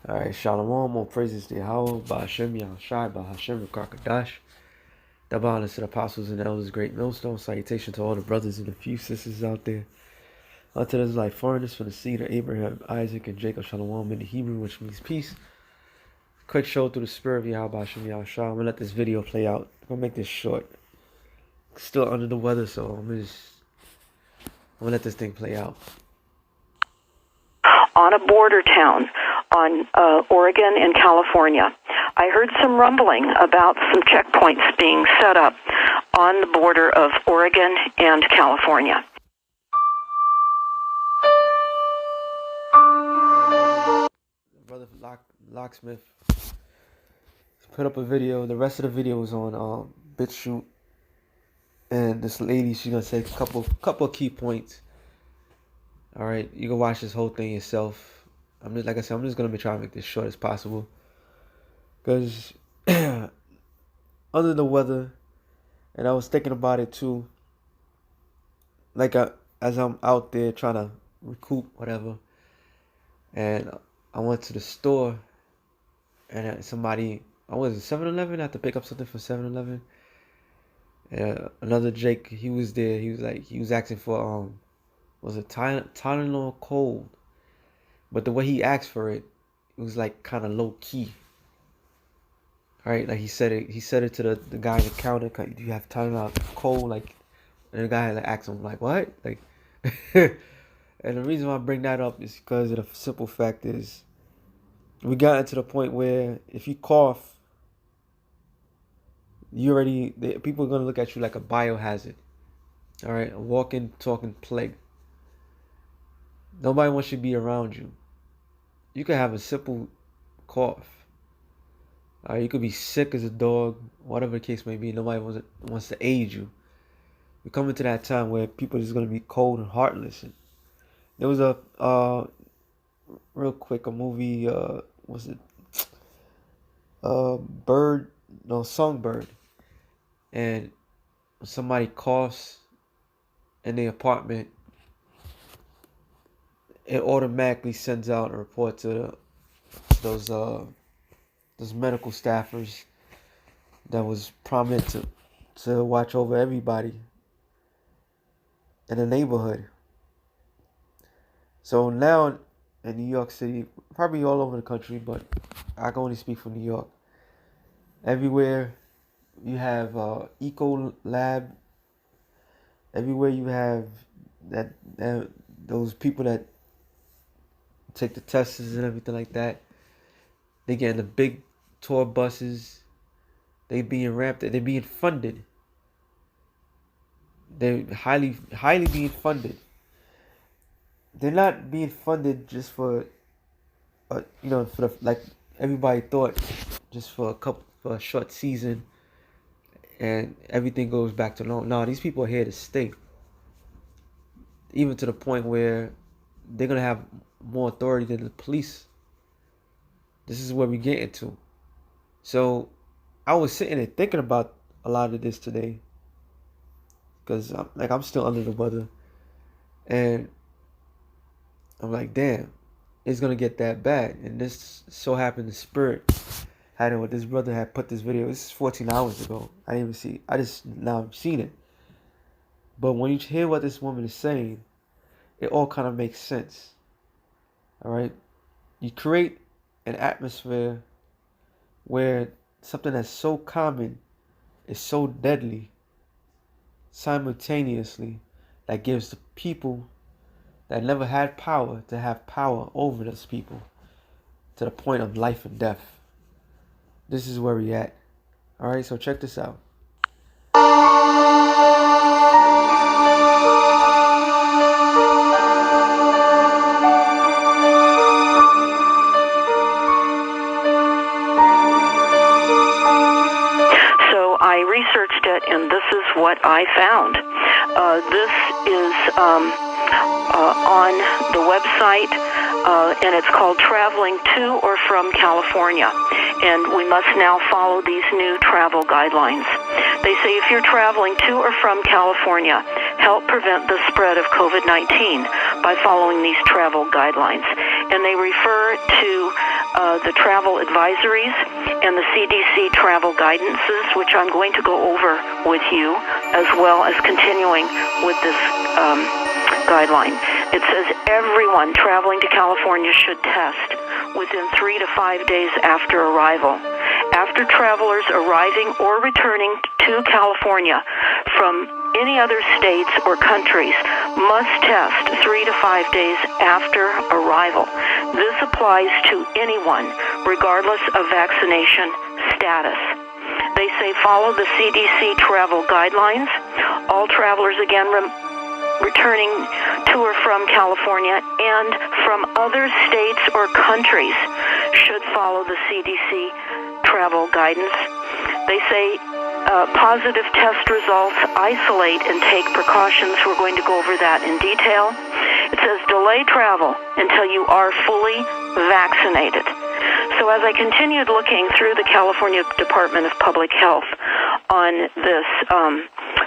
Alright, Shalom, all praises to Yahweh, Ba'ashem, Yahushai, Ba'ashem, Rakakadash. Double honors to the apostles and elders, great millstone. Salutation to all the brothers and a few sisters out there. Unto those like foreigners from the seed of Abraham, Isaac, and Jacob, Shalom in the Hebrew, which means peace. Quick show through the spirit of Yahweh, Ba'ashem, Yahushai. I'm going to let this video play out. I'm going to make this short. Still under the weather, so I'm going to let this thing play out. On a border town on Oregon and California. I heard some rumbling about some checkpoints being set up on the border of Oregon and California. Brother Locksmith put up a video. The rest of the video is on BitChute. And this lady, she's going to say a couple of key points. All right, you can watch this whole thing yourself. I'm just going to be trying to make this short as possible, because under the weather, and I was thinking about it too. As I'm out there trying to recoup whatever, and I went to the store, and somebody, I was at 7-Eleven. I had to pick up something from 7-Eleven. Another Jake, he was there. He was asking for was it Tylenol cold, but the way he asked for it, it was like kind of low key. All right, like he said it to the guy at the counter. Do you have Tylenol cold? Like, and the guy asked him like, what? Like, and the reason why I bring that up is because of the simple fact is, we got into the point where if you cough, people are gonna look at you like a biohazard. All right, a walking, talking plague. Nobody wants you to be around you. You could have a simple cough. You could be sick as a dog, whatever the case may be. Nobody wants to aid you. We're coming to that time where people are just going to be cold and heartless. And there was a movie, was it Songbird. And somebody coughs in the apartment, it automatically sends out a report to those medical staffers that was prominent to watch over everybody in the neighborhood. So now in New York City, probably all over the country, but I can only speak for New York. Everywhere you have eco lab. Everywhere you have those people that take the tests and everything like that. They get in the big tour buses. They being ramped. They're being funded. They're highly being funded. They're not being funded just for, like everybody thought, just for a short season, and everything goes back to normal. No, these people are here to stay. Even to the point where they're gonna have more authority than the police. This is where we get into. So I was sitting there thinking about a lot of this today, because I'm still under the weather, and I'm like, damn, it's gonna get that bad. And this so happened the spirit had it with this brother had put this video. This is 14 hours ago. I didn't even see it. I just now seen it. But when you hear what this woman is saying, it all kind of makes sense. All right, you create an atmosphere where something that's so common is so deadly simultaneously, that gives the people that never had power to have power over those people to the point of life and death. This is where we at. All right, so check this out. I researched it, and this is what I found. This is on the website, and it's called Traveling to or from California. And we must now follow these new travel guidelines. They say if you're traveling to or from California, help prevent the spread of COVID-19 by following these travel guidelines. And they refer to the travel advisories and the CDC travel guidances, which I'm going to go over with you, as well as continuing with this guideline. It says everyone traveling to California should test within 3 to 5 days after arrival. After travelers arriving or returning to California from any other states or countries must test 3 to 5 days after arrival. This applies to anyone, regardless of vaccination status. They say follow the CDC travel guidelines. All travelers, again, returning to or from California and from other states or countries should follow the CDC travel guidance. They say positive test results, isolate and take precautions. We're going to go over that in detail. It says delay travel until you are fully vaccinated. So as I continued looking through the California Department of Public Health on this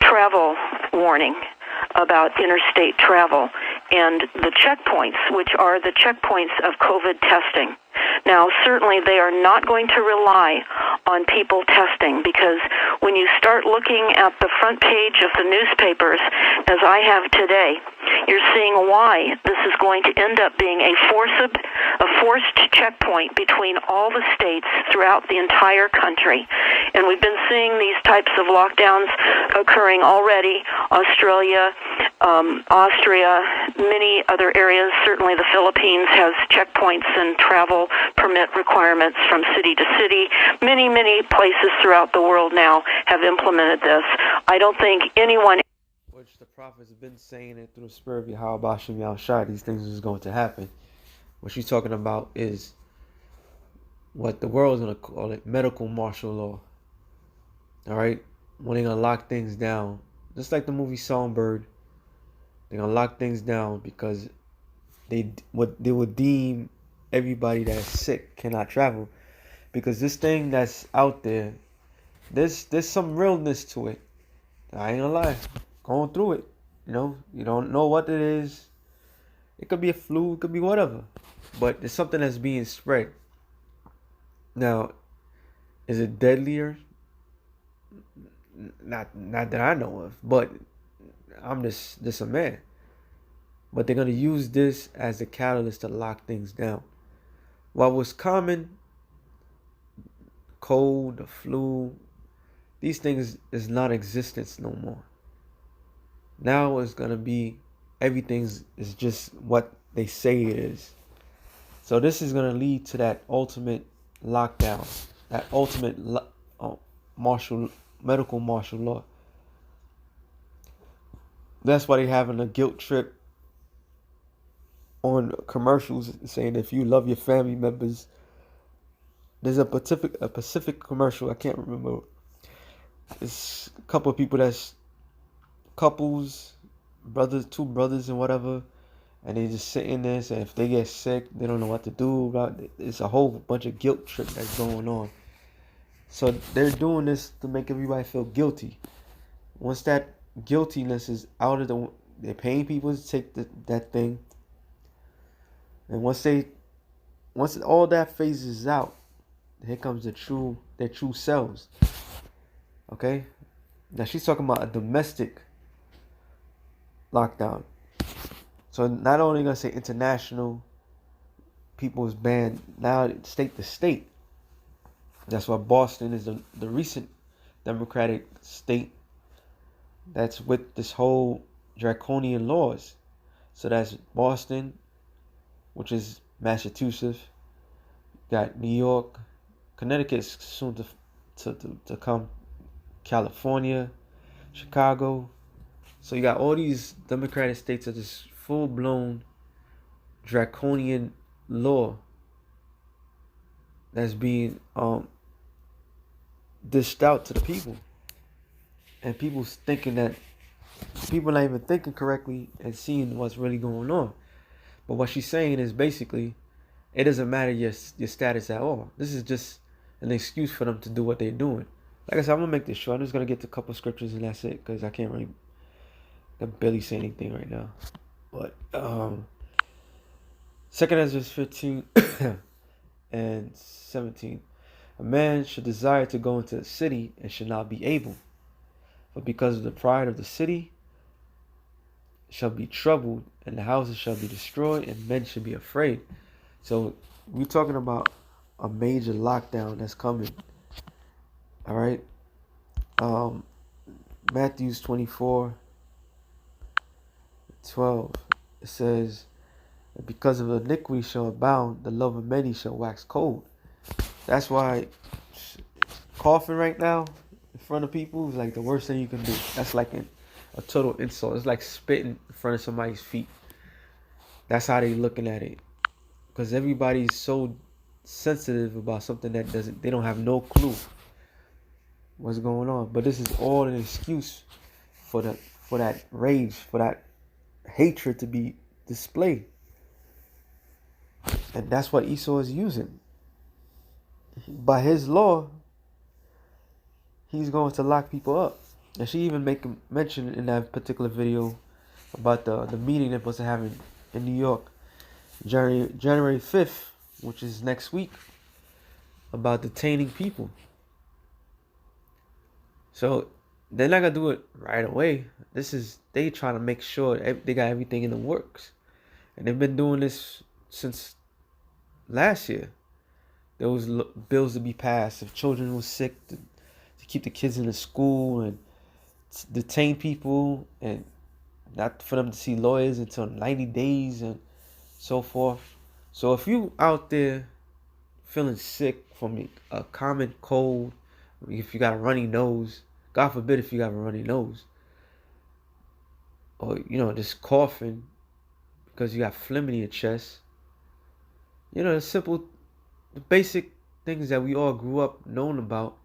travel warning about interstate travel and the checkpoints, which are the checkpoints of COVID testing. Now, certainly they are not going to rely on people testing, because when you start looking at the front page of the newspapers, as I have today, you're seeing why this is going to end up being a forced checkpoint between all the states throughout the entire country. And we've been seeing these types of lockdowns occurring already. Australia, Austria, many other areas, certainly the Philippines has checkpoints and travel permit requirements from city to city. Many, many places throughout the world now have implemented this. I don't think anyone... Which the prophets have been saying it through the spirit of Yahweh Shem Yahushua, these things is going to happen. What she's talking about is what the world is going to call it medical martial law. All right? When they're going to lock things down, just like the movie Songbird, they're going to lock things down because they would deem everybody that's sick cannot travel. Because this thing that's out there, there's some realness to it. I ain't gonna lie. Going through it, you don't know what it is. It could be a flu, it could be whatever, but it's something that's being spread. Now, is it deadlier? Not that I know of, but I'm just a man. But they're gonna use this as a catalyst to lock things down. What was common, cold, the flu, these things is non-existence no more. Now it's gonna be everything is just what they say it is. So this is gonna lead to that ultimate lockdown, that ultimate medical martial law. That's why they're having a guilt trip on commercials saying if you love your family members. There's a Pacific commercial, I can't remember. It's a couple of people that's couples, two brothers and whatever, and they just sitting there saying if they get sick, they don't know what to do about it. It's a whole bunch of guilt trip that's going on. So they're doing this to make everybody feel guilty. Once that guiltiness is out of they're paying people to take that thing, and once all that phases out, here comes their true selves. Okay? Now she's talking about a domestic lockdown. So not only gonna say international, people is banned now state to state. That's why Boston is the recent Democratic state that's with this whole draconian laws. So that's Boston, which is Massachusetts, got New York, Connecticut's soon to come, California, Chicago. So you got all these Democratic states of this full-blown draconian law that's being dished out to the people. And people's thinking that people not even thinking correctly and seeing what's really going on. But what she's saying is basically, it doesn't matter your status at all. This is just an excuse for them to do what they're doing. Like I said, I'm going to make this short. I'm just going to get to a couple scriptures and that's it. Because I can barely say anything right now. But 2 Ezra 15. and 17. A man should desire to go into a city and should not be able, but because of the pride of the city shall be troubled, and the houses shall be destroyed, and men should be afraid. So we're talking about a major lockdown that's coming. All right. Um, Matthew's 24:12. It says, because of iniquity shall abound, the love of many shall wax cold. That's why coughing right now in front of people is like the worst thing you can do. That's like a total insult. It's like spitting in front of somebody's feet. That's how they looking at it. Because everybody's so sensitive about something that they don't have no clue what's going on. But this is all an excuse for that rage, for that hatred to be displayed. And that's what Esau is using. By his law, he's going to lock people up. And she even make a mention in that particular video about the meeting they're supposed to have in New York, January 5th, which is next week, about detaining people. So they're not gonna do it right away. They trying to make sure they got everything in the works, and they've been doing this since last year. There was bills to be passed if children were sick, to keep the kids in the school and detain people, and not for them to see lawyers until 90 days and so forth. So if you out there feeling sick from a common cold, if you got a runny nose, God forbid if you got a runny nose, or just coughing because you got phlegm in your chest, the simple, the basic things that we all grew up knowing about,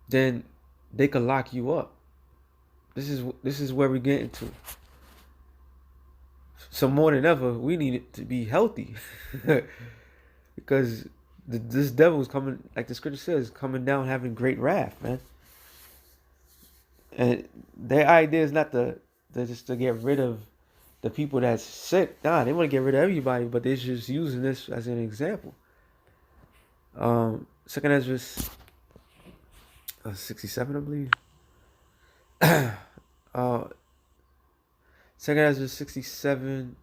then they could lock you up. This is where we're getting to. So more than ever, we need it to be healthy, because this devil is coming, like the scripture says, coming down having great wrath, man. And their idea is not just to get rid of the people that's sick. Nah, they want to get rid of everybody, but they're just using this as an example. Second Ezra 67, I believe. Second Ezra 67,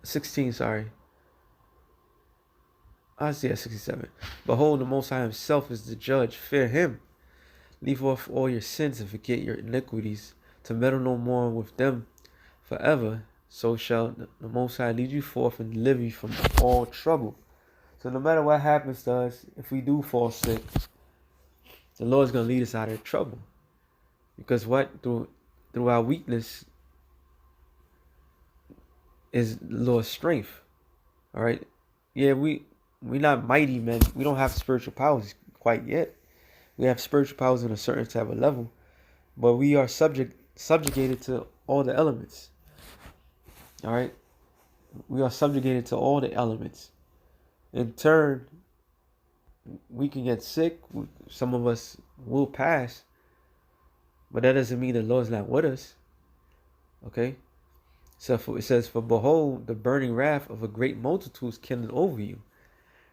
16, sorry. I see at 67. Behold, the Most High himself is the judge. Fear him. Leave off all your sins and forget your iniquities, to meddle no more with them forever. So shall the Most High lead you forth and deliver you from all trouble. So no matter what happens to us, if we do fall sick, the Lord's going to lead us out of trouble. Because through our weakness is the Lord's strength. All right? Yeah, we're not mighty men. We don't have spiritual powers quite yet. We have spiritual powers in a certain type of level, but we are subjugated to all the elements. All right? We are subjugated to all the elements. In turn, we can get sick. Some of us will pass, but that doesn't mean the Lord's not with us. Okay? So it says, for behold, the burning wrath of a great multitude is kindled over you,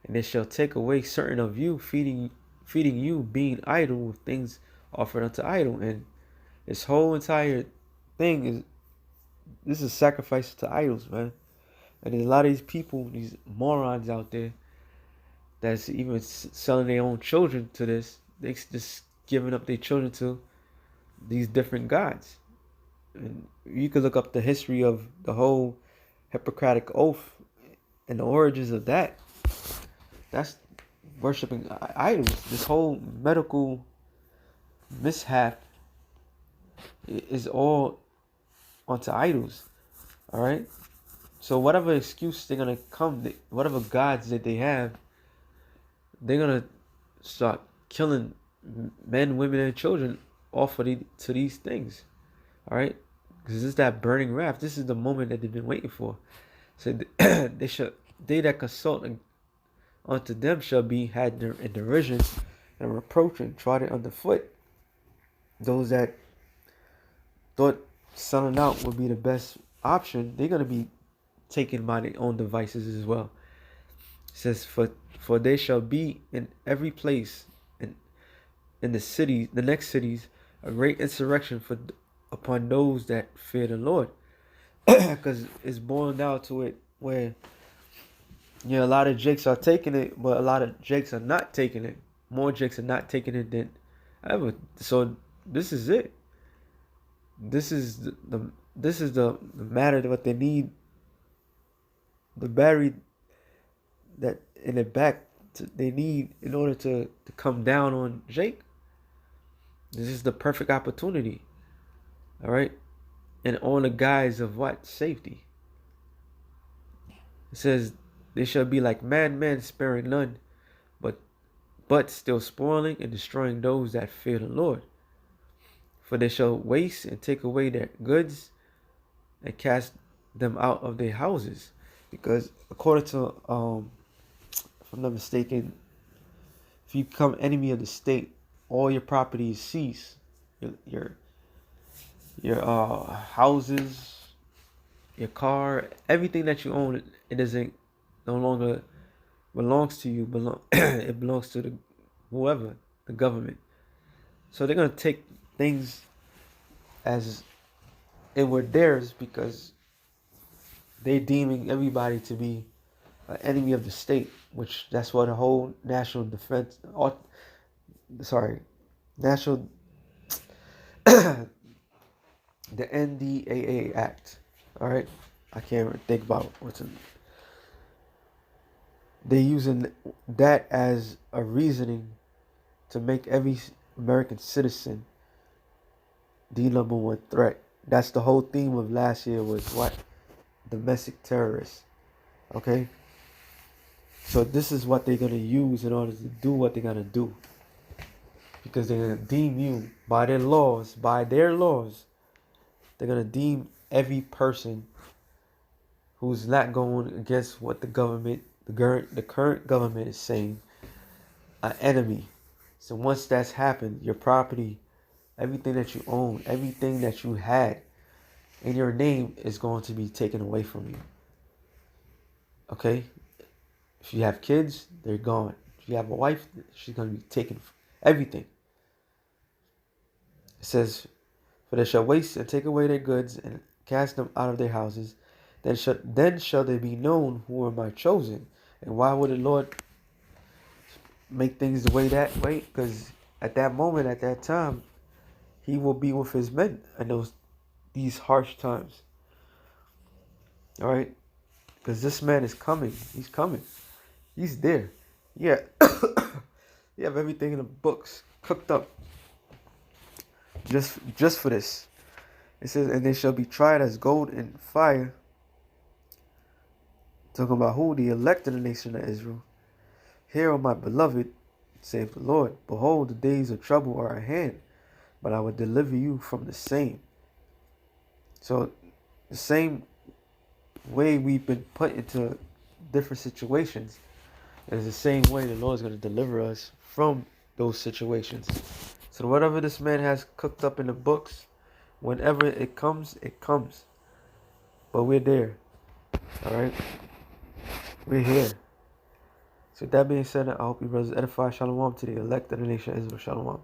and it shall take away certain of you, feeding you, being idle with things offered unto idol. And this whole entire thing is sacrifice to idols, man. And there's a lot of these people, these morons out there, that's even selling their own children to this. They just giving up their children to these different gods. And you could look up the history of the whole Hippocratic oath and the origins of that. That's worshiping idols. This whole medical mishap is all onto idols. All right. So whatever excuse they're gonna whatever gods that they have, they're gonna start killing men, women, and children off of to these things. All right, because it's that burning wrath. This is the moment that they've been waiting for. So they that consult unto them shall be had in derision and reproach and trodden underfoot. Those that thought selling out would be the best option, they're gonna be taken by their own devices as well. It says, for they shall be in every place, in the city, the next cities, a great insurrection upon those that fear the Lord. Because it's boiling down to it where, a lot of Jakes are taking it, but a lot of Jakes are not taking it. More Jakes are not taking it than ever. So this is it. This is the matter that what they need, the battery that in the back they need in order to come down on Jake. This is the perfect opportunity. All right. And on the guise of what? Safety. It says they shall be like madmen, sparing none, but still spoiling and destroying those that fear the Lord. For they shall waste and take away their goods and cast them out of their houses. Because according to if I'm not mistaken, if you become enemy of the state, all your property is seized. Your houses, your car, everything that you own, it doesn't no longer belongs to you. It belongs to the whoever, the government. So they're gonna take things as it were theirs because they deeming everybody to be an enemy of the state, which that's what the whole national defense, national, the NDAA Act. All right, I can't even think about what's in. They're using that as a reasoning to make every American citizen the number one threat. That's the whole theme of last year was what? Domestic terrorists. Okay? So this is what they're going to use in order to do what they're going to do. Because they're going to deem you by their laws, they're going to deem every person who's not going against what the government, the current government is saying, an enemy. So once that's happened, your property, everything that you own, everything that you had in your name is going to be taken away from you. Okay? If you have kids, they're gone. If you have a wife, she's going to be taken. Everything. It says, for they shall waste and take away their goods and cast them out of their houses. Then shall they be known who are my chosen. And why would the Lord make things the way that way? Because at that moment, at that time, he will be with his men in these harsh times. All right? Because this man is coming. He's coming. He's there. Yeah. You have everything in the books cooked up. Just for this. It says, and they shall be tried as gold in fire. Talking about who? The elect of the nation of Israel. Hear, O my beloved, saith the Lord. Behold, the days of trouble are at hand, but I will deliver you from the same. So, the same way we've been put into different situations is the same way the Lord is going to deliver us from those situations. So whatever this man has cooked up in the books, whenever it comes, it comes. But we're there. All right? We're here. So with that being said, I hope you brothers edify. Shalom to the elect of the nation of Israel. Shalom.